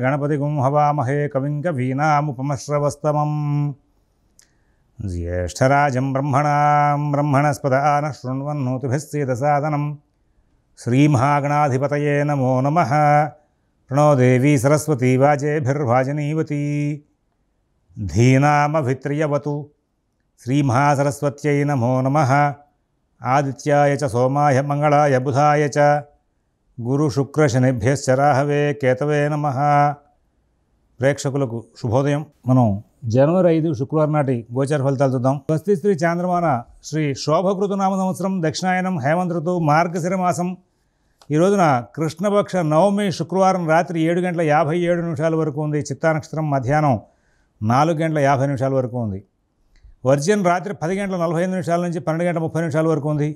గణపతిగుం హవామహే కవిం కవీనాముపమశ్రవస్తమం జ్యేష్ఠరాజం బ్రహ్మణస్పద నః శృణ్వన్నోతిభిస్సేదసాదనం శ్రీమహాగణాధిపతయే నమో నమః. ప్రణో దేవీ సరస్వతీ వాజేభిర్వాజనీవతీ ధీనామభిత్రియవతు. శ్రీమహాసరస్వత్యై నమో నమః. ఆదిత్యాయ చ సోమాయ మంగళాయ బుధాయ చ గురుశుక్రశనిభ్యశ్చ రాహవే కేతవే నమః. ప్రేక్షకులకు శుభోదయం. మనం జనవరి 5 శుక్రవారం నాటి గోచర ఫలితాలు చూద్దాం. స్వస్తి శ్రీ చాంద్రమాన శ్రీ శోభకృతు నామ సంవత్సరం దక్షిణాయనం హేమంత ఋతువు మార్గశిర మాసం. ఈ రోజున కృష్ణపక్ష నవమి శుక్రవారం రాత్రి 7:57 వరకు ఉంది. చిత్తా నక్షత్రం మధ్యాహ్నం 4:50 వరకు ఉంది. వర్జ్యం రాత్రి 10:45 నుంచి 12:30 వరకు ఉంది.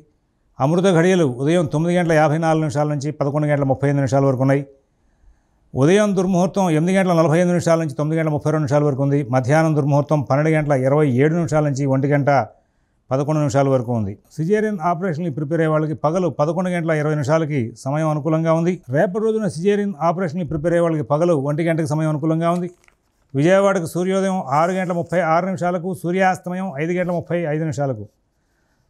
అమృత ఘడియలు ఉదయం 9:54 నుంచి 11:35 వరకు ఉన్నాయి. ఉదయం దుర్ముహూర్తం 8:45 నుంచి 9:32 వరకు ఉంది. మధ్యాహ్నం దుర్ముహూర్తం 12:27 నుంచి 1:11 వరకు ఉంది. సిజేరియన్ ఆపరేషన్కి ప్రిపేర్ అయ్యే వాళ్ళకి పగలు 11:20 సమయం అనుకూలంగా ఉంది. రేపటి రోజున సిజేరియన్ ఆపరేషన్కి ప్రిపేర్ అయ్యే వాళ్ళకి పగలు 1 సమయం అనుకూలంగా ఉంది. విజయవాడకు సూర్యోదయం 6:36, సూర్యాస్తమయం 5:35.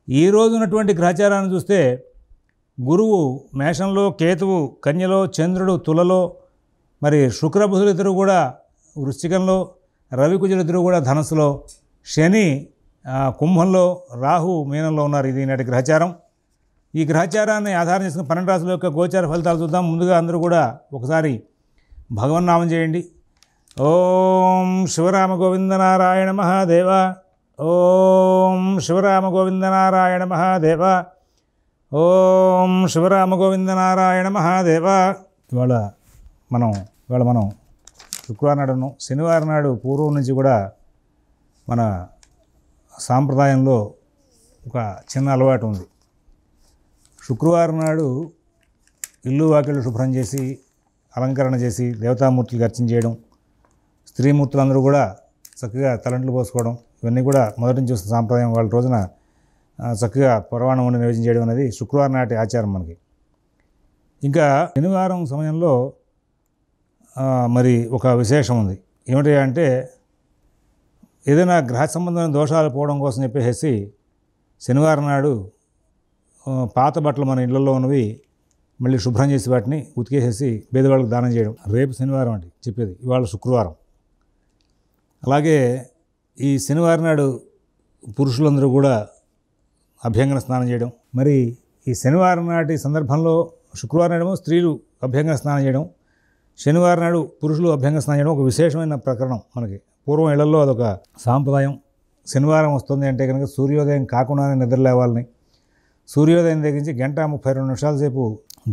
ఈ రోజు ఉన్నటువంటి గ్రహచారాన్ని చూస్తే గురువు మేషంలో, కేతువు కన్యలో, చంద్రుడు తులలో, మరి శుక్రబుధులు ఇద్దరు కూడా వృశ్చికంలో, రవికుజులిద్దరు కూడా ధనస్సులో, శని కుంభంలో, రాహు మీనంలో ఉన్నారు. ఇది నాటి గ్రహచారం. ఈ గ్రహచారాన్ని ఆధారం చేసుకుని 12 రాశుల యొక్క గోచార ఫలితాలు చూద్దాం. ముందుగా అందరూ కూడా ఒకసారి భగవన్నామం చేయండి. ఓం శివరామ గోవింద నారాయణ మహాదేవ. ఓం శివరామ గోవింద నారాయణ మహాదేవ. ఓం శివరామ గోవింద నారాయణ మహాదేవ. ఇవాళ మనం శుక్రవారం నాడు, శనివారం నాడు పూర్వం నుంచి కూడా మన సాంప్రదాయంలో ఒక చిన్న అలవాటు ఉంది. శుక్రవారం నాడు ఇల్లు వాకిళ్ళు శుభ్రం చేసి అలంకరణ చేసి దేవతామూర్తులకు అర్చన చేయడం, స్త్రీమూర్తులందరూ కూడా చక్కగా తలంట్లు పోసుకోవడం, ఇవన్నీ కూడా మొదటి నుంచి వస్తున్న సాంప్రదాయం. వాళ్ళ రోజున చక్కగా పరవాణం వండి నైవేద్యం చేయడం అనేది శుక్రవారం నాటి ఆచారం మనకి. ఇంకా శనివారం సమయంలో మరి ఒక విశేషం ఉంది. ఏమిటి అంటే, ఏదైనా గ్రహ సంబంధమైన దోషాలు పోవడం కోసం చెప్పేసి శనివారం నాడు పాత బట్టలు మన ఇళ్లలో ఉన్నవి మళ్ళీ శుభ్రం చేసి వాటిని ఉతికేసేసి పేదవాళ్ళకి దానం చేయడం. రేపు శనివారం అంటే చెప్పేది, ఇవాళ శుక్రవారం. అలాగే ఈ శనివారం నాడు పురుషులందరూ కూడా అభ్యంగన స్నానం చేయడం. మరి ఈ శనివారం నాటి సందర్భంలో శుక్రవారం నాడేమో స్త్రీలు అభ్యంగన స్నానం చేయడం, శనివారం నాడు పురుషులు అభ్యంగన స్నానం చేయడం ఒక విశేషమైన ప్రకరణం మనకి. పూర్వం ఇళ్లలో అదొక సాంప్రదాయం. శనివారం వస్తుంది అంటే కనుక సూర్యోదయం కాకుండానే నిద్ర లేవాలని, సూర్యోదయం దగ్గర నుంచి 1:32 సేపు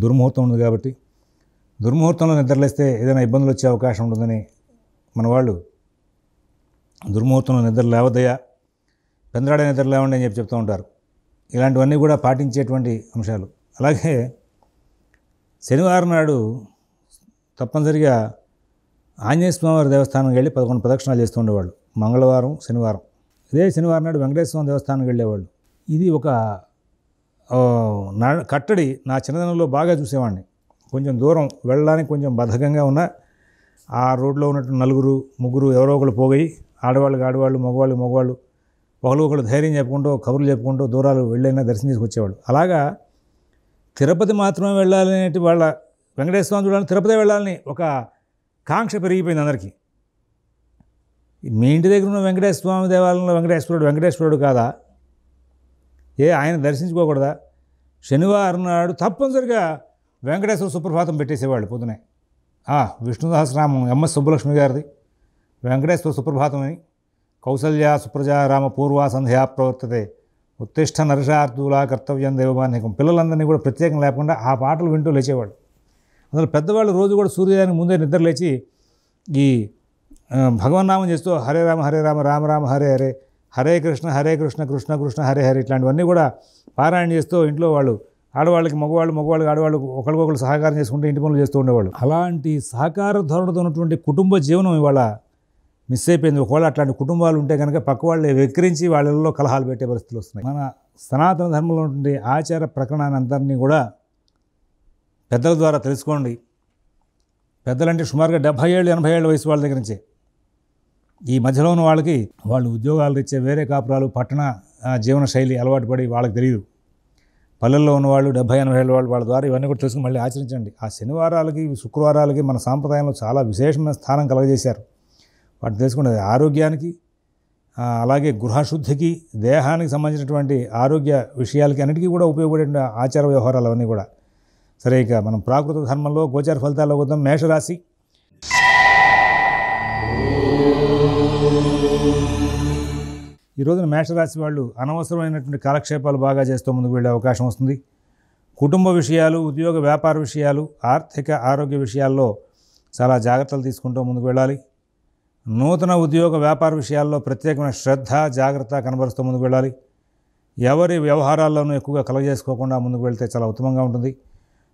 దుర్ముహూర్తం ఉంది కాబట్టి దుర్ముహూర్తంలో నిద్రలేస్తే ఏదైనా ఇబ్బందులు వచ్చే అవకాశం ఉంటుందని మన వాళ్ళు దుర్ముహూర్తంలో నిద్ర లేవద్దయ్యా, పెందరాడే నిద్ర లేవండి అని చెప్తూ ఉంటారు. ఇలాంటివన్నీ కూడా పాటించేటువంటి అంశాలు. అలాగే శనివారం నాడు తప్పనిసరిగా ఆంజనేయ స్వామివారి దేవస్థానంకి వెళ్ళి 11 ప్రదక్షిణాలు చేస్తూ ఉండేవాళ్ళు. మంగళవారం, శనివారం. ఇదే శనివారం నాడు వెంకటేశ్వర స్వామి దేవస్థానానికి వెళ్ళేవాళ్ళు. ఇది ఒక కట్టడి. నా చిన్నదనంలో బాగా చూసేవాడిని. కొంచెం దూరం వెళ్ళడానికి కొంచెం బద్ధకంగా ఉన్న ఆ రోడ్లో ఉన్నట్టు నలుగురు ముగ్గురు ఎవరో ఒకళ్ళు పోగయి, ఆడవాళ్ళకి ఆడవాళ్ళు, మగవాళ్ళు ఒకళ్ళు ధైర్యం చెప్పుకుంటూ, కబుర్లు చెప్పుకుంటూ దూరాలు వెళ్ళైనా దర్శనం చేసుకొచ్చేవాళ్ళు. అలాగా తిరుపతి మాత్రమే వెళ్ళాలనేటి వాళ్ళ వెంకటేశ్వర స్వామి చూడాలని, తిరుపతి వెళ్ళాలని ఒక కాంక్ష పెరిగిపోయింది అందరికీ. మీ ఇంటి దగ్గర ఉన్న వెంకటేశ్వర స్వామి దేవాలయంలో వెంకటేశ్వరుడు కాదా? ఆయన దర్శించుకోకూడదా? శనివారం నాడు తప్పనిసరిగా వెంకటేశ్వర సుప్రభాతం పెట్టేసేవాళ్ళు పొద్దునే. విష్ణు సహస్రనామం ఎంఎస్ సుబ్బలక్ష్మి గారిది వెంకటేశ్వర సుప్రభాతం అని. కౌసల్య సుప్రజా రామ పూర్వా సంధ్యా ప్రవర్తతే ఉత్తిష్ట నరశార్థులా కర్తవ్యం దేవమాన్యకం. పిల్లలందరినీ కూడా ప్రత్యేకం లేకుండా ఆ పాటలు వింటూ లేచేవాళ్ళు. అందులో పెద్దవాళ్ళు రోజు కూడా సూర్యోదయానికి ముందే నిద్ర లేచి ఈ భగవన్నామం చేస్తూ హరే రామ రామ రామ హరే హరే, హరే కృష్ణ కృష్ణ కృష్ణ హరే హరే ఇట్లాంటివన్నీ కూడా పారాయణ చేస్తూ ఇంట్లో వాళ్ళు ఆడవాళ్ళకి మగవాళ్ళకి ఆడవాళ్ళకు ఒకరికొకరు సహకారం చేసుకుంటూ ఇంటి పనులు చేస్తూ ఉండేవాళ్ళు. అలాంటి సహకార ధోరణితో ఉన్నటువంటి కుటుంబ జీవనం ఇవాళ మిస్ అయిపోయింది. ఒకవేళ అట్లాంటి కుటుంబాలు ఉంటే కనుక పక్క వాళ్ళే వెక్కిరించి వాళ్ళల్లో కలహాలు పెట్టే పరిస్థితులు వస్తున్నాయి. మన సనాతన ధర్మంలో ఉన్నటువంటి ఆచార ప్రకరణాన్ని అందరినీ కూడా పెద్దల ద్వారా తెలుసుకోండి. పెద్దలంటే సుమారుగా 70 ఏళ్ళు 80 ఏళ్ళ వయసు వాళ్ళ దగ్గర నుంచే. ఈ మధ్యలో ఉన్న వాళ్ళకి వాళ్ళు ఉద్యోగాలు ఇచ్చే వేరే కాపురాలు పట్టణ జీవన శైలి అలవాటు పడి వాళ్ళకి తెలియదు. పల్లెల్లో ఉన్నవాళ్ళు 70 80 ఏళ్ళ వాళ్ళు వాళ్ళ ద్వారా ఇవన్నీ కూడా తెలుసుకుని మళ్ళీ ఆచరించండి. ఆ శనివారాలకి శుక్రవారాలకి మన సాంప్రదాయంలో చాలా విశేషమైన స్థానం కలగజేశారు. వాటిని తెలుసుకునేది ఆరోగ్యానికి, అలాగే గృహశుద్ధికి, దేహానికి సంబంధించినటువంటి ఆరోగ్య విషయాలకి అన్నిటికీ కూడా ఉపయోగపడే ఆచార వ్యవహారాలు అవన్నీ కూడా. సరే, ఇక మనం ప్రాకృత ధర్మంలో గోచార ఫలితాల్లో వద్దాం. మేషరాశి. ఈ రోజున మేషరాశి వాళ్ళు అనవసరమైనటువంటి కాలక్షేపాలు బాగా చేస్తూ ముందుకు వెళ్ళే అవకాశం వస్తుంది. కుటుంబ విషయాలు, ఉద్యోగ వ్యాపార విషయాలు, ఆర్థిక ఆరోగ్య విషయాల్లో చాలా జాగ్రత్తలు తీసుకుంటూ ముందుకు వెళ్ళాలి. నూతన ఉద్యోగ వ్యాపార విషయాల్లో ప్రత్యేకమైన శ్రద్ధ, జాగ్రత్త కనబరుస్తూ ముందుకు వెళ్ళాలి. ఎవరి వ్యవహారాల్లోనూ ఎక్కువగా కలగజేసుకోకుండా ముందుకు వెళ్తే చాలా ఉత్తమంగా ఉంటుంది.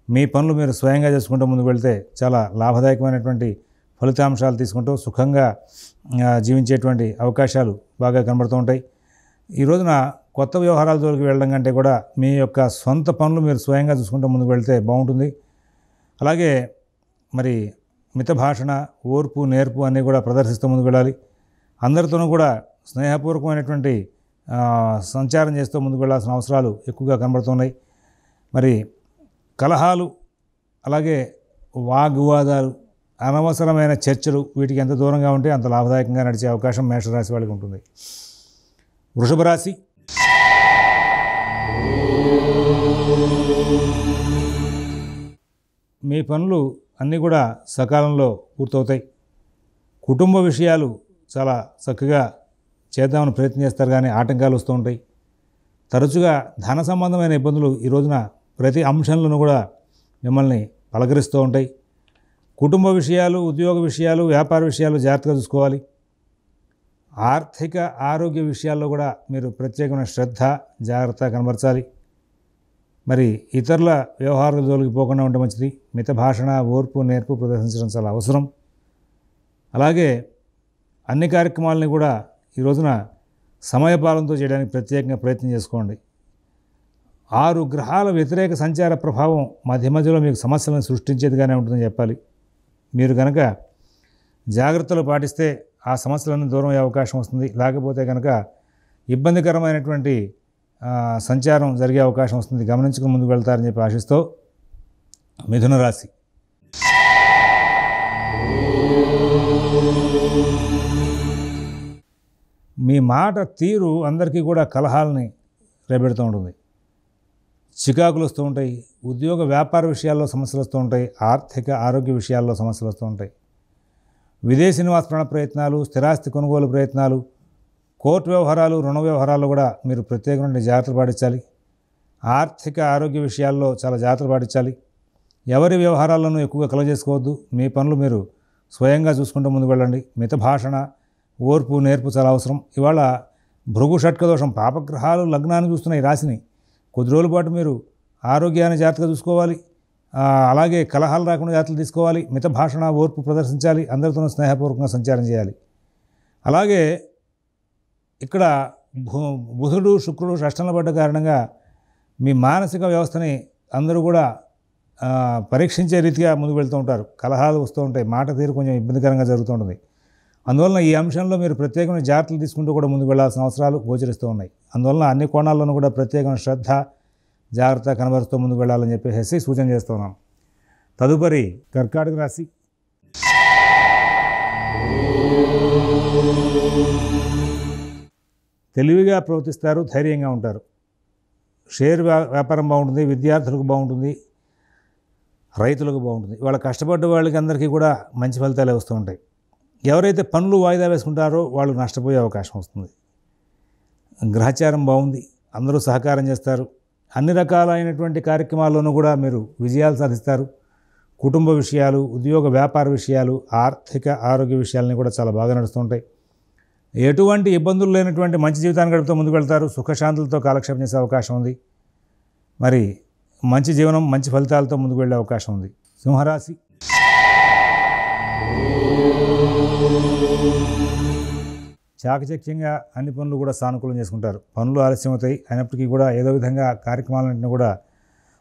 మీ పనులు మీరు స్వయంగా చేసుకుంటూ ముందుకు వెళ్తే చాలా లాభదాయకమైనటువంటి ఫలితాంశాలు తీసుకుంటూ సుఖంగా జీవించేటువంటి అవకాశాలు బాగా కనబడుతూ ఉంటాయి. ఈ రోజున కొత్త వ్యవహారాల జోలికి వెళ్ళడం కంటే కూడా మీ యొక్క సొంత పనులు మీరు స్వయంగా చూసుకుంటూ ముందుకు వెళ్తే బాగుంటుంది. అలాగే మరి మిత భాషణ, ఓర్పు, నేర్పు అన్నీ కూడా ప్రదర్శిస్తూ ముందుకు వెళ్ళాలి. అందరితోనూ కూడా స్నేహపూర్వకమైనటువంటి సంచారం చేస్తూ ముందుకు వెళ్ళాల్సిన అవసరాలు ఎక్కువగా కనబడుతున్నాయి. మరి కలహాలు, అలాగే వాగ్వివాదాలు, అనవసరమైన చర్చలు వీటికి ఎంత దూరంగా ఉంటే అంత లాభదాయకంగా నడిచే అవకాశం మేషరాశి వాళ్ళకి ఉంటుంది. వృషభ రాశి. మీ పనులు అన్నీ కూడా సకాలంలో పూర్తవుతాయి. కుటుంబ విషయాలు చాలా చక్కగా చేద్దామని ప్రయత్నం చేస్తారు, కానీ ఆటంకాలు వస్తూ ఉంటాయి. తరచుగా ధన సంబంధమైన ఇబ్బందులు ఈ రోజున ప్రతి అంశంలోనూ కూడా మిమ్మల్ని పలకరిస్తూ ఉంటాయి. కుటుంబ విషయాలు, ఉద్యోగ విషయాలు, వ్యాపార విషయాలు జాగ్రత్తగా చూసుకోవాలి. ఆర్థిక ఆరోగ్య విషయాల్లో కూడా మీరు ప్రత్యేకమైన శ్రద్ధ, జాగ్రత్త కనబరచాలి. మరి ఇతరుల వ్యవహారాల జోలికి పోకుండా ఉంటే మంచిది. మిత భాషణ, ఓర్పు, నేర్పు ప్రదర్శించడం చాలా అవసరం. అలాగే అన్ని కార్యక్రమాలని కూడా ఈ రోజున సమయపాలనతో చేయడానికి ప్రత్యేకంగా ప్రయత్నం చేసుకోండి. 6 గ్రహాల వ్యతిరేక సంచార ప్రభావం మధ్య మధ్యలో మీకు సమస్యలను సృష్టించేదిగానే ఉంటుందని చెప్పాలి. మీరు కనుక జాగ్రత్తలు పాటిస్తే ఆ సమస్యలన్నీ దూరం అయ్యే అవకాశం వస్తుంది. లేకపోతే కనుక ఇబ్బందికరమైనటువంటి సంచారం జరిగే అవకాశం వస్తుంది. గమనించుకుని ముందుకు వెళ్తారని చెప్పి ఆశిస్తూ మిథున రాశి. మీ మాట తీరు అందరికీ కూడా కలహాలని రేపెడుతూ ఉంటుంది. చికాకులు వస్తూ ఉంటాయి. ఉద్యోగ వ్యాపార విషయాల్లో సమస్యలు వస్తూ ఉంటాయి. ఆర్థిక ఆరోగ్య విషయాల్లో సమస్యలు వస్తూ ఉంటాయి. విదేశీ నివాస ప్రాణ ప్రయత్నాలు, స్థిరాస్తి కొనుగోలు ప్రయత్నాలు, కోర్టు వ్యవహారాలు, రుణ వ్యవహారాల్లో కూడా మీరు ప్రత్యేకమైన జాగ్రత్తలు పాటించాలి. ఆర్థిక ఆరోగ్య విషయాల్లో చాలా జాగ్రత్తలు పాటించాలి. ఎవరి వ్యవహారాలను ఎక్కువగా కలగజేసుకోవద్దు. మీ పనులు మీరు స్వయంగా చూసుకుంటూ ముందుకు వెళ్ళండి. మిత భాషణ, ఓర్పు, నేర్పు చాలా అవసరం. ఇవాళ భృగు షట్క దోషం, పాపగ్రహాలు లగ్నాన్ని చూస్తున్నాయి రాశిని. కొద్ది రోజుల పాటు మీరు ఆరోగ్యాన్ని జాగ్రత్తగా చూసుకోవాలి. అలాగే కలహాలు రాకుండా జాగ్రత్తలు తీసుకోవాలి. మిత భాషణ, ఓర్పు ప్రదర్శించాలి. అందరితోనూ స్నేహపూర్వకంగా సంచారం చేయాలి. అలాగే ఇక్కడ బుధుడు, శుక్రుడు షష్టంలో పడ్డ కారణంగా మీ మానసిక వ్యవస్థని అందరూ కూడా పరీక్షించే రీతిగా ముందుకు వెళ్తూ ఉంటారు. కలహాలు వస్తూ ఉంటాయి. మాట తీరు కొంచెం ఇబ్బందికరంగా జరుగుతూ ఉంటుంది. అందువలన ఈ అంశంలో మీరు ప్రత్యేకమైన జాగ్రత్తలు తీసుకుంటూ కూడా ముందుకు వెళ్లాల్సిన అవసరాలు గోచరిస్తూ ఉన్నాయి. అందువలన అన్ని కోణాల్లోనూ కూడా ప్రత్యేకమైన శ్రద్ధ, జాగ్రత్త కనబరుస్తూ ముందుకు వెళ్ళాలని చెప్పేసి సూచన చేస్తున్నాం. తదుపరి కర్కాటక రాశి. తెలివిగా ప్రవర్తిస్తారు, ధైర్యంగా ఉంటారు. షేర్ వ్యాపారం బాగుంటుంది, విద్యార్థులకు బాగుంటుంది, రైతులకు బాగుంటుంది. వాళ్ళ కష్టపడ్డ వాళ్ళకి అందరికీ కూడా మంచి ఫలితాలే వస్తూ ఉంటాయి. ఎవరైతే పనులు వాయిదా వేసుకుంటారో వాళ్ళు నష్టపోయే అవకాశం వస్తుంది. గ్రహచారం బాగుంది, అందరూ సహకారం చేస్తారు. అన్ని రకాలైనటువంటి కార్యక్రమాల్లోనూ కూడా మీరు విజయాలు సాధిస్తారు. కుటుంబ విషయాలు, ఉద్యోగ వ్యాపార విషయాలు, ఆర్థిక ఆరోగ్య విషయాలని కూడా చాలా బాగా నడుస్తుంటాయి. ఎటువంటి ఇబ్బందులు లేనటువంటి మంచి జీవితాన్ని గడుపుతూ ముందుకు వెళ్తారు. సుఖశాంతులతో కాలక్షేపం చేసే అవకాశం ఉంది. మరి మంచి జీవనం, మంచి ఫలితాలతో ముందుకు వెళ్ళే అవకాశం ఉంది. సింహరాశి. చాకచక్యంగా అన్ని పనులు కూడా సానుకూలం చేసుకుంటారు. పనులు ఆలస్యం అవుతాయి, అయినప్పటికీ కూడా ఏదో విధంగా కార్యక్రమాలన్నింటినీ కూడా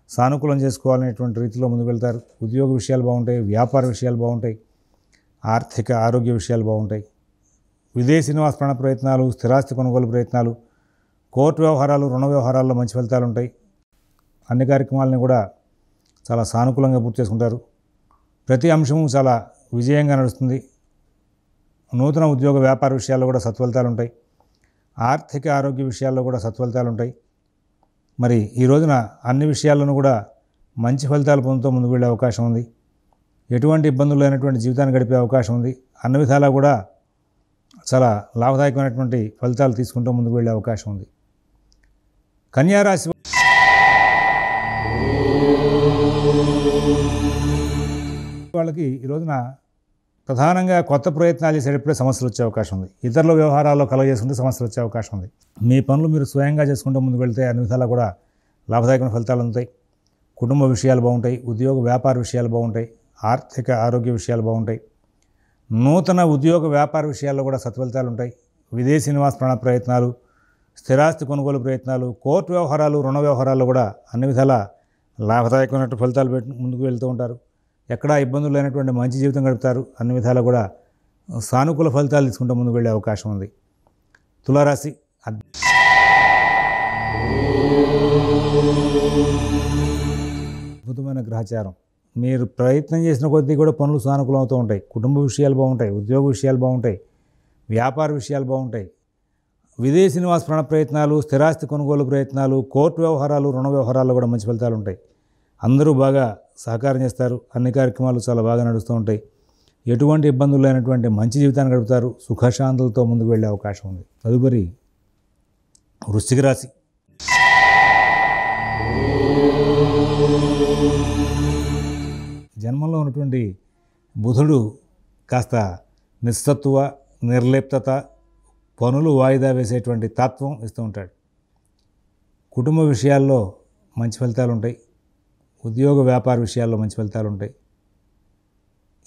సానుకూలం చేసుకోవాలనేటువంటి రీతిలో ముందుకు వెళ్తారు. ఉద్యోగ విషయాలు బాగుంటాయి, వ్యాపార విషయాలు బాగుంటాయి, ఆర్థిక ఆరోగ్య విషయాలు బాగుంటాయి. విదేశీ నివాస ప్రాణ ప్రయత్నాలు, స్థిరాస్తి కొనుగోలు ప్రయత్నాలు, కోర్టు వ్యవహారాలు, రుణ వ్యవహారాల్లో మంచి ఫలితాలు ఉంటాయి. అన్ని కార్యక్రమాలని కూడా చాలా సానుకూలంగా పూర్తి చేసుకుంటారు. ప్రతి అంశము చాలా విజయంగా నడుస్తుంది. నూతన ఉద్యోగ వ్యాపార విషయాల్లో కూడా సత్ఫలితాలు ఉంటాయి. ఆర్థిక ఆరోగ్య విషయాల్లో కూడా సత్ఫలితాలు ఉంటాయి. మరి ఈ రోజున అన్ని విషయాల్లోనూ కూడా మంచి ఫలితాలు పొందుతూ ముందుకు వెళ్ళే అవకాశం ఉంది. ఎటువంటి ఇబ్బందులు లేనటువంటి జీవితాన్ని గడిపే అవకాశం ఉంది. అన్ని విధాలా కూడా చాలా లాభదాయకమైనటువంటి ఫలితాలు తీసుకుంటూ ముందుకు వెళ్ళే అవకాశం ఉంది. కన్యా రాశి వాళ్ళకి ఈ రోజున ప్రధానంగా కొత్త ప్రయత్నాలు చేసేటప్పుడే సమస్యలు వచ్చే అవకాశం ఉంది. ఇతరుల వ్యవహారాల్లో కలగజేసుకుంటే సమస్యలు వచ్చే అవకాశం ఉంది. మీ పనులు మీరు స్వయంగా చేసుకుంటూ ముందుకు వెళ్తే అన్ని విధాలా కూడా లాభదాయకమైన ఫలితాలు ఉంటాయి. కుటుంబ విషయాలు బాగుంటాయి, ఉద్యోగ వ్యాపార విషయాలు బాగుంటాయి, ఆర్థిక ఆరోగ్య విషయాలు బాగుంటాయి. నూతన ఉద్యోగ వ్యాపార విషయాల్లో కూడా సత్ఫలితాలు ఉంటాయి. విదేశీ నివాస ప్రాణ ప్రయత్నాలు, స్థిరాస్తి కొనుగోలు ప్రయత్నాలు, కోర్టు వ్యవహారాలు, రుణ వ్యవహారాల్లో కూడా అన్ని విధాలా లాభదాయకమైన ఫలితాలు ముందుకు వెళ్తూ ఉంటారు. ఎక్కడా ఇబ్బందులు లేనటువంటి మంచి జీవితం గడుపుతారు. అన్ని విధాలా కూడా సానుకూల ఫలితాలు తీసుకుంటూ ముందుకు వెళ్ళే అవకాశం ఉంది. తులారాశి అద్భుతమైన గ్రహచారం. మీరు ప్రయత్నం చేసిన కొద్దీ కూడా పనులు సానుకూలం అవుతూ ఉంటాయి. కుటుంబ విషయాలు బాగుంటాయి, ఉద్యోగ విషయాలు బాగుంటాయి, వ్యాపార విషయాలు బాగుంటాయి. విదేశీ నివాస ప్రాణ ప్రయత్నాలు, స్థిరాస్తి కొనుగోలు ప్రయత్నాలు, కోర్టు వ్యవహారాలు, రుణ వ్యవహారాల్లో కూడా మంచి ఫలితాలు ఉంటాయి. అందరూ బాగా సహకారం చేస్తారు. అన్ని కార్యక్రమాలు చాలా బాగా నడుస్తూ ఉంటాయి. ఎటువంటి ఇబ్బందులు లేనటువంటి మంచి జీవితాన్ని గడుపుతారు. సుఖశాంతులతో ముందుకు వెళ్ళే అవకాశం ఉంది. తదుపరి వృశ్చిక రాశి. జన్మంలో ఉన్నటువంటి బుధుడు కాస్త నిస్సత్తువ, నిర్లిప్తత, పనులు వాయిదా వేసేటువంటి తత్వం ఇస్తూ ఉంటాడు. కుటుంబ విషయాల్లో మంచి ఫలితాలు ఉంటాయి. ఉద్యోగ వ్యాపార విషయాల్లో మంచి ఫలితాలు ఉంటాయి.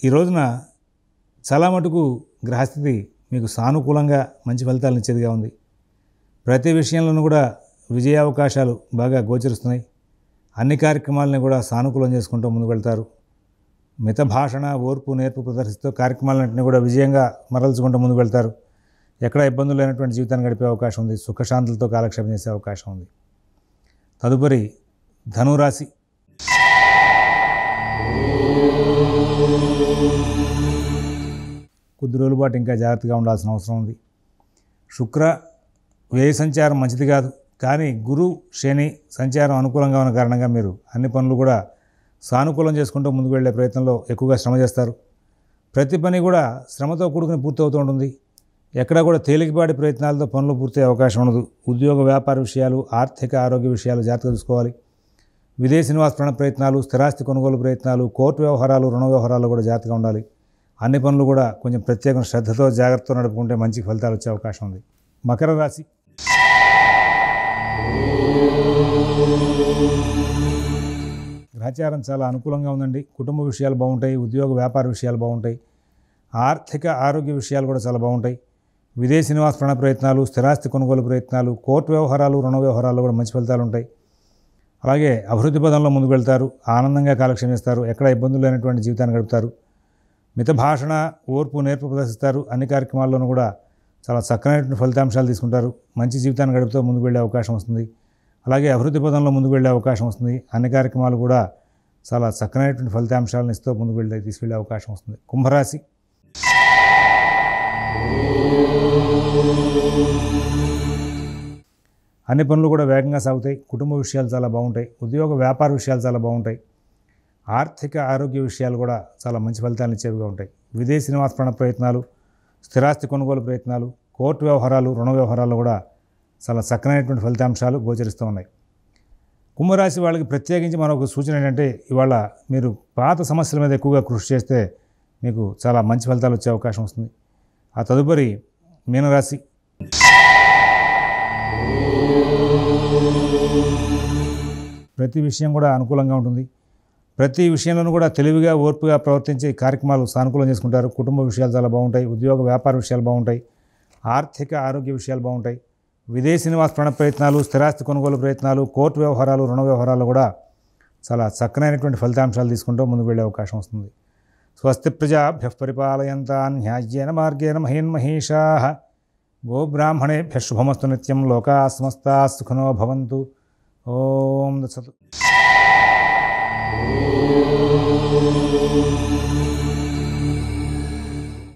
ఈ రోజున చాలా మటుకు గ్రహస్థితి మీకు సానుకూలంగా మంచి ఫలితాలను ఇచ్చేదిగా ఉంది. ప్రతి విషయంలోనూ కూడా విజయ అవకాశాలు బాగా గోచరిస్తున్నాయి. అన్ని కార్యక్రమాలని కూడా సానుకూలం చేసుకుంటూ ముందుకు వెళ్తారు. మిత భాషణ, ఓర్పు, నేర్పు ప్రదర్శిస్తూ కార్యక్రమాలన్నింటినీ కూడా విజయంగా మరల్చుకుంటూ ముందుకు వెళ్తారు. ఎక్కడ ఇబ్బందులు లేనటువంటి జీవితాన్ని గడిపే అవకాశం ఉంది. సుఖశాంతులతో కాలక్షేపం చేసే అవకాశం ఉంది. తదుపరి ధనురాశి. కొద్ది రోజుల పాటు ఇంకా జాగ్రత్తగా ఉండాల్సిన అవసరం ఉంది. శుక్ర వ్యయ సంచారం మంచిది కాదు. కానీ గురు, శని సంచారం అనుకూలంగా ఉన్న కారణంగా మీరు అన్ని పనులు కూడా సానుకూలం చేసుకుంటూ ముందుకు వెళ్ళే ప్రయత్నంలో ఎక్కువగా శ్రమ చేస్తారు. ప్రతి పని కూడా శ్రమతో కూడుకుని పూర్తవుతూ ఉంటుంది. ఎక్కడా కూడా తేలికపాటి ప్రయత్నాలతో పనులు పూర్తయ్యే అవకాశం ఉండదు. ఉద్యోగ వ్యాపార విషయాలు, ఆర్థిక ఆరోగ్య విషయాలు జాగ్రత్తగా చూసుకోవాలి. విదేశీ నివాస ప్రాణ ప్రయత్నాలు, స్థిరాస్తి కొనుగోలు ప్రయత్నాలు, కోర్టు వ్యవహారాలు, రుణ వ్యవహారాల్లో కూడా జాగ్రత్తగా ఉండాలి. అన్ని పనులు కూడా కొంచెం ప్రత్యేక శ్రద్ధతో జాగ్రత్తతో నడుపుకుంటే మంచి ఫలితాలు వచ్చే అవకాశం ఉంది. మకర రాశి. గ్రహచారం చాలా అనుకూలంగా ఉందండి. కుటుంబ విషయాలు బాగుంటాయి, ఉద్యోగ వ్యాపార విషయాలు బాగుంటాయి, ఆర్థిక ఆరోగ్య విషయాలు కూడా చాలా బాగుంటాయి. విదేశీ నివాస ప్రాణ ప్రయత్నాలు, స్థిరాస్తి కొనుగోలు ప్రయత్నాలు, కోర్టు వ్యవహారాలు, రుణ వ్యవహారాల్లో కూడా మంచి ఫలితాలు ఉంటాయి. అలాగే అభివృద్ధి పదంలో ముందుకు వెళ్తారు. ఆనందంగా కాలక్షేపం చేస్తారు. ఎక్కడ ఇబ్బందులు లేనటువంటి జీవితాన్ని గడుపుతారు. మిత భాషణ, ఓర్పు, నేర్పు ప్రదర్శిస్తారు. అన్ని కార్యక్రమాల్లోనూ కూడా చాలా చక్కనైనటువంటి ఫలితాంశాలు తీసుకుంటారు. మంచి జీవితాన్ని గడుపుతూ ముందుకు వెళ్ళే అవకాశం వస్తుంది. అలాగే అభివృద్ధి పదంలో ముందుకు వెళ్ళే అవకాశం వస్తుంది. అన్ని కార్యక్రమాలు కూడా చాలా చక్కనైనటువంటి ఫలితాంశాలను ఇస్తూ ముందుకు తీసుకెళ్లే అవకాశం వస్తుంది. కుంభరాశి. అన్ని పనులు కూడా వేగంగా సాగుతాయి. కుటుంబ విషయాలు చాలా బాగుంటాయి. ఉద్యోగ వ్యాపార విషయాలు చాలా బాగుంటాయి. ఆర్థిక ఆరోగ్య విషయాలు కూడా చాలా మంచి ఫలితాలను ఇచ్చేవిగా ఉంటాయి. విదేశీ నివాస ప్రాణ ప్రయత్నాలు, స్థిరాస్తి కొనుగోలు ప్రయత్నాలు, కోర్టు వ్యవహారాలు, రుణ వ్యవహారాల్లో కూడా చాలా చక్కనైనటువంటి ఫలితాంశాలు గోచరిస్తూ ఉన్నాయి. కుంభరాశి వాళ్ళకి ప్రత్యేకించి మరొక సూచన ఏంటంటే, ఇవాళ మీరు పాత సమస్యల మీద ఎక్కువగా కృషి చేస్తే మీకు చాలా మంచి ఫలితాలు వచ్చే అవకాశం వస్తుంది. ఆ తదుపరి మీనరాశి. ప్రతి విషయం కూడా అనుకూలంగా ఉంటుంది. ప్రతి విషయంలోనూ కూడా తెలివిగా, ఓర్పుగా ప్రవర్తించి కార్యక్రమాలు సానుకూలం చేసుకుంటారు. కుటుంబ విషయాలు చాలా బాగుంటాయి. ఉద్యోగ వ్యాపార విషయాలు బాగుంటాయి. ఆర్థిక ఆరోగ్య విషయాలు బాగుంటాయి. విదేశీ నివాస ప్రాణ ప్రయత్నాలు, స్థిరాస్తి కొనుగోలు ప్రయత్నాలు, కోర్టు వ్యవహారాలు, రుణ వ్యవహారాలు కూడా చాలా చక్కనైనటువంటి ఫలితాంశాలు తీసుకుంటూ ముందుకు వెళ్ళే అవకాశం వస్తుంది. స్వస్తి ప్రజాభ్యః పరిపాలయంతాన్ న్యాయ్యేన మార్గేణ మహీన్మహీషాః గోబ్రాహ్మణేభ్యః శుభమస్తు నిత్యం. లోకాః సమస్తాః సుఖినో భవంతు. ఓం తత్సత్.